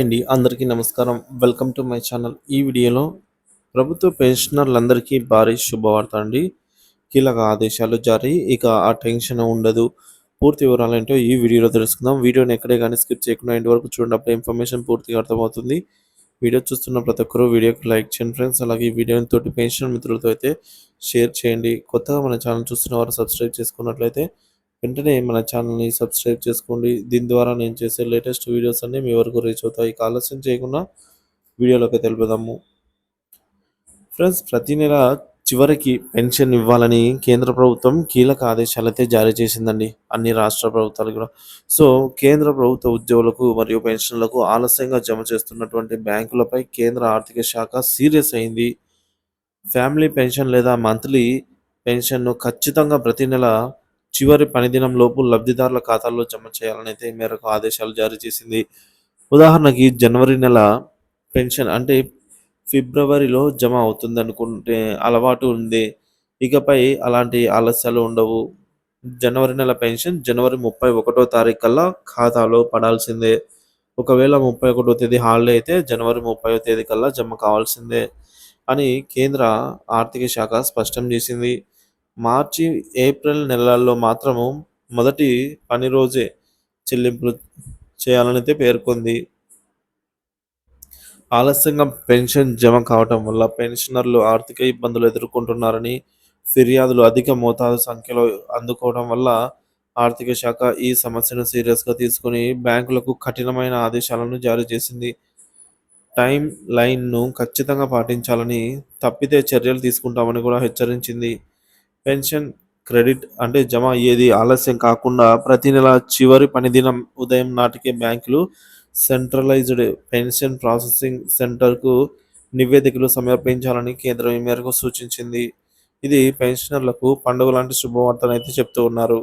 అండి అందరికీ నమస్కారం. Welcome to my channel. ఈ వీడియోలో ప్రభుత్వ పెన్షనర్లందరికీ భారీ శుభవార్త అండి. కీలక ఆదేశాలు జారీ. ఇక ఆ టెన్షన్ ఉండదు. పూర్తి వివరాలేంటో ఈ వీడియోలో తెలుసుకుందాం. వీడియోని ఎక్కడే కానీ స్కిప్ చేయకుండా ఎండ్ వరకు చూడండి. అప్పుడే ఇన్ఫర్మేషన్ పూర్తిగా అర్థమవుతుంది. వీడియో చూస్తున్న ప్రతి ఒక్కరూ వీడియోకి లైక్ చేయండి ఫ్రెండ్స్. అలాగే ఈ వీడియోని తోటి పెన్షన్ మిత్రులతో అయితే షేర్ చేయండి. కొత్తగా మన ఛానల్ చూస్తున్న వారు సబ్స్క్రైబ్ చేసుకున్నట్లయితే వెంటనే మన ఛానల్‌ని సబ్స్క్రైబ్ చేసుకోండి. దీని ద్వారా నేను చేసే లేటెస్ట్ వీడియోస్ అన్నీ మీ వరకు రీచ్ అవుతాయి. ఇక ఆలస్యం చేయకుండా వీడియోలోకి వెళ్ళిపోదాము. ఫ్రెండ్స్, ప్రతి నెల చివరికి పెన్షన్ ఇవ్వాలని కేంద్ర ప్రభుత్వం కీలక ఆదేశాలైతే జారీ చేసిందండి. అన్ని రాష్ట్ర ప్రభుత్వాలు కూడా. సో, కేంద్ర ప్రభుత్వ ఉద్యోగులకు మరియు పెన్షన్‌లకు ఆలస్యంగా జమ చేస్తున్నటువంటి బ్యాంకులపై కేంద్ర ఆర్థిక శాఖ సీరియస్ అయింది. ఫ్యామిలీ పెన్షన్ లేదా మంత్లీ పెన్షన్‌ను ఖచ్చితంగా ప్రతి నెల చివరి పని దినం లోపు లబ్ధిదారుల ఖాతాల్లో జమ చేయాలనైతే ఈ మేరకు ఆదేశాలు జారీ చేసింది. ఉదాహరణకి జనవరి నెల పెన్షన్ అంటే ఫిబ్రవరిలో జమ అవుతుందనుకుంటే అలవాటు ఉంది. ఇకపై అలాంటి ఆలస్యాలు ఉండవు. జనవరి నెల పెన్షన్ జనవరి 31 తారీఖు కల్లా ఖాతాలో పడాల్సిందే. ఒకవేళ 31 తేదీ హాలిడే అయితే జనవరి 30 తేదీ కల్లా జమ కావాల్సిందే అని కేంద్ర ఆర్థిక శాఖ స్పష్టం చేసింది. మార్చి, ఏప్రిల్ నెలల్లో మాత్రము మొదటి పని రోజే చెల్లింపులు చేయాలనైతే పేర్కొంది. ఆలస్యంగా పెన్షన్ జమ కావటం వల్ల పెన్షనర్లు ఆర్థిక ఇబ్బందులు ఎదుర్కొంటున్నారని, ఫిర్యాదులు అధిక మోతాదు సంఖ్యలో అందుకోవడం వల్ల ఆర్థిక శాఖ ఈ సమస్యను సీరియస్‌గా తీసుకొని బ్యాంకులకు కఠినమైన ఆదేశాలను జారీ చేసింది. టైమ్ లైన్‌ను ఖచ్చితంగా పాటించాలని, తప్పితే చర్యలు తీసుకుంటామని కూడా హెచ్చరించింది. పెన్షన్ క్రెడిట్ అంటే జమ అయ్యేది ఆలస్యం కాకుండా ప్రతి నెల చివరి పనిదినం ఉదయం నాటికే బ్యాంకులు సెంట్రలైజ్డ్ పెన్షన్ ప్రాసెసింగ్ సెంటర్‌కు నివేదికలు సమర్పించాలని కేంద్రం ఈ మేరకు సూచించింది. ఇది పెన్షనర్లకు పండుగ లాంటి శుభవార్తనైతే చెప్తూ ఉన్నారు.